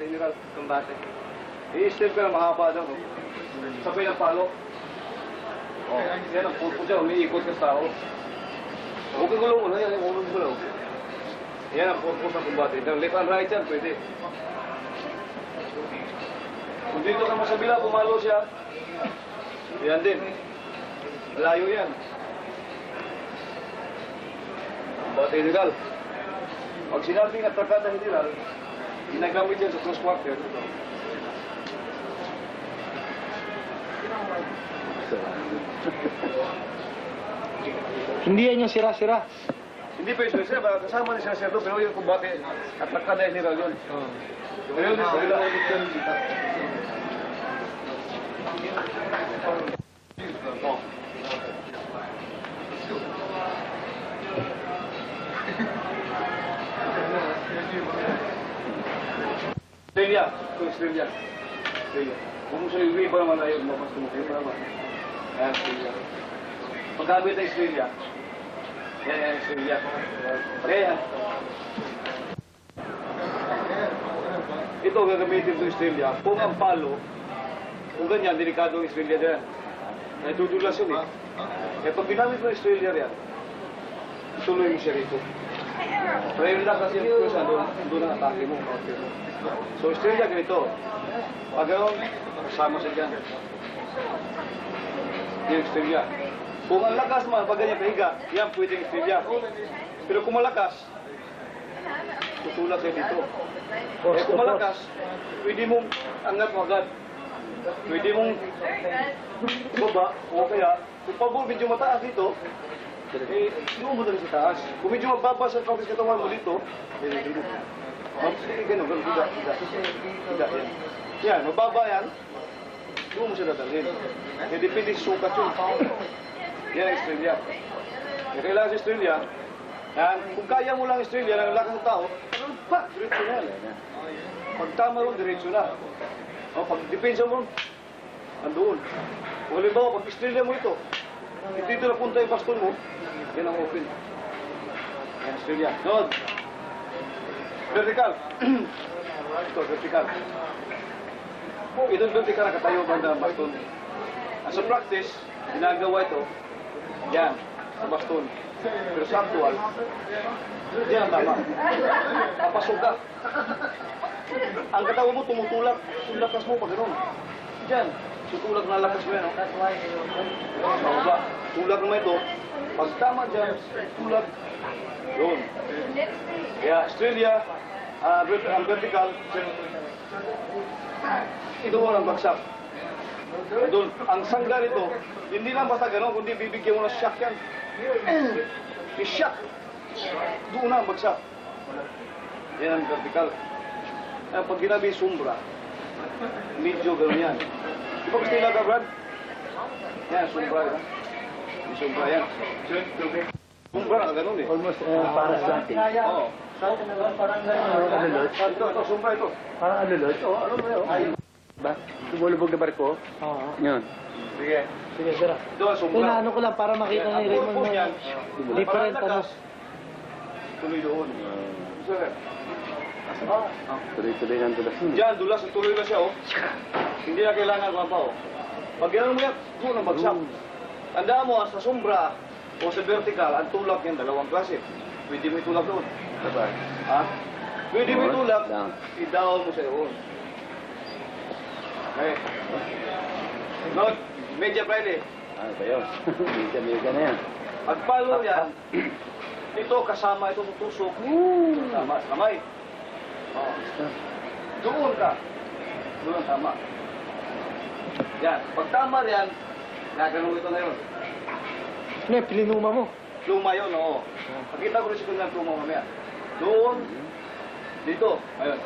General Combate. I-step ka na mahaba daw, no? Sabay ng palo. Oh, yan ang pulpo dyan, umiikot ka sa tao. Huwag kang gulong mo na, yan yung ulong gulaw. Yan ang pulpo sa Combate. Left and right yan, pwede. Kung dito ka masabila, pumalo siya. Yan din. Layo yan. Combate General. Pag sinabing atrakada General, ginagamit yan sa close quarter. Hindi yan yung sira-sira. Hindi pa yung sila, baka kasama ni Sir Serdo, pero yung kumbate at nakada General yun. Pero yun, wala. Oh. Australia. Australia. Australia. Kung mo sa iwi pa naman ayaw, mas tumukayo pa naman. Ayan, Australia. Pagkabit ay Australia. Ayan, Australia. Ayan. Ito gagamitin sa Australia. Kung ang palo, kung ganyan, delikado ang Australia dyan. Ay tutulas yun eh. Kaya pag ginamit mo Australia riyan, ituloy mo siya rito. Pero yun lang kasi yung kusa, doon ang atake mo. So Australia ganito. Pag gano'n, kasama siya dyan. Yung Australia. Kung ang lakas man, pag ganyan kahiga, yan pwedeng Australia. Pero kung malakas, tutulak siya dito. Eh kung malakas, pwede mong angat mo agad. Pwede mong baba, o kaya, kung pag medyo mataas dito, eh, doon mo na rin sa taas. Kung medyo magbaba sa kapis katawan mo dito, dito. Ganun, higa, yan. Yan, mababa yan, doon mo siya dadalhin. Eh, depende sa sukat yun. Yan ang Australia. Eh, kailangan sa Australia, yan, kung kaya mo lang Australia, ng lakas ng tao, ano pa, diretso na yan. Pag tama ron, diretso na. O, pag depensa mo, andoon. Kung halimbawa, pag Australia mo ito, dito na punta yung baston mo, yan ang open. Yan, Australia. Doon. Vertical. Ito, vertical. Ito vertical na katayo banda ang baston. Sa practice, ginagawa ito, yan, sa baston. Pero sa actual, yan ang tama. Papasok ka. Ang katawan mo tumutulak. Yung lakas mo pag gano'n. Diyan. Tutulak na lakas mo yan. Baba. Tulak naman ito. Pag tama dyan, tulak. Doon. Kaya Australia, ang vertical, ito mo ang bagsak. Doon. Ang sangga nito, hindi lang basta gano'n, kundi bibigyan mo ng shock yan. I-shock. Doon na ang bagsak. Yan ang vertical. Pag ginabi sombra, medyo gano'n yan. Di ba gusto nila ka, Brad? Yan, sombra yan. May sombra yan. Sombra na gano'n eh. Almost parang slanting. Oo. Parang alulot. Ito, sombra ito. Parang alulot. Oo, ano ba yun? Ba? Lumulubog na barko? Oo. Yun. Sige. Sige, sira. Ito ang sombra. Inaano ko lang para makita ni Raymond Ang yan, na different ano. tuloy doon. Sir. Tuloy-tuloy ng dulas. Diyan, dulas, tuloy na siya, oh. Hindi na kailangan ko pa, oh. Pag gano'n mo yan, doon ang bagsak. Tandaan mo, sa sombra o sa vertical, ang tulak yan, dalawang klase. Pwede mo itulak doon. Ha? Pwede mo itulak, i-down mo sa doon. Okay. Note, Media Friday. Ano ba yun? Medya na yan. Pag follow yan, ito kasama ito sa tusok. Kasama sa kamay. Oh. Doon ka. Doon ang tama. Yan. Pag tama yan, nagano'n ito na yun. Ano yung pilinuma mo? Luma yun, oo. Pakita ko rin sa kanya luma mamaya. Doon. Dito. Ayun.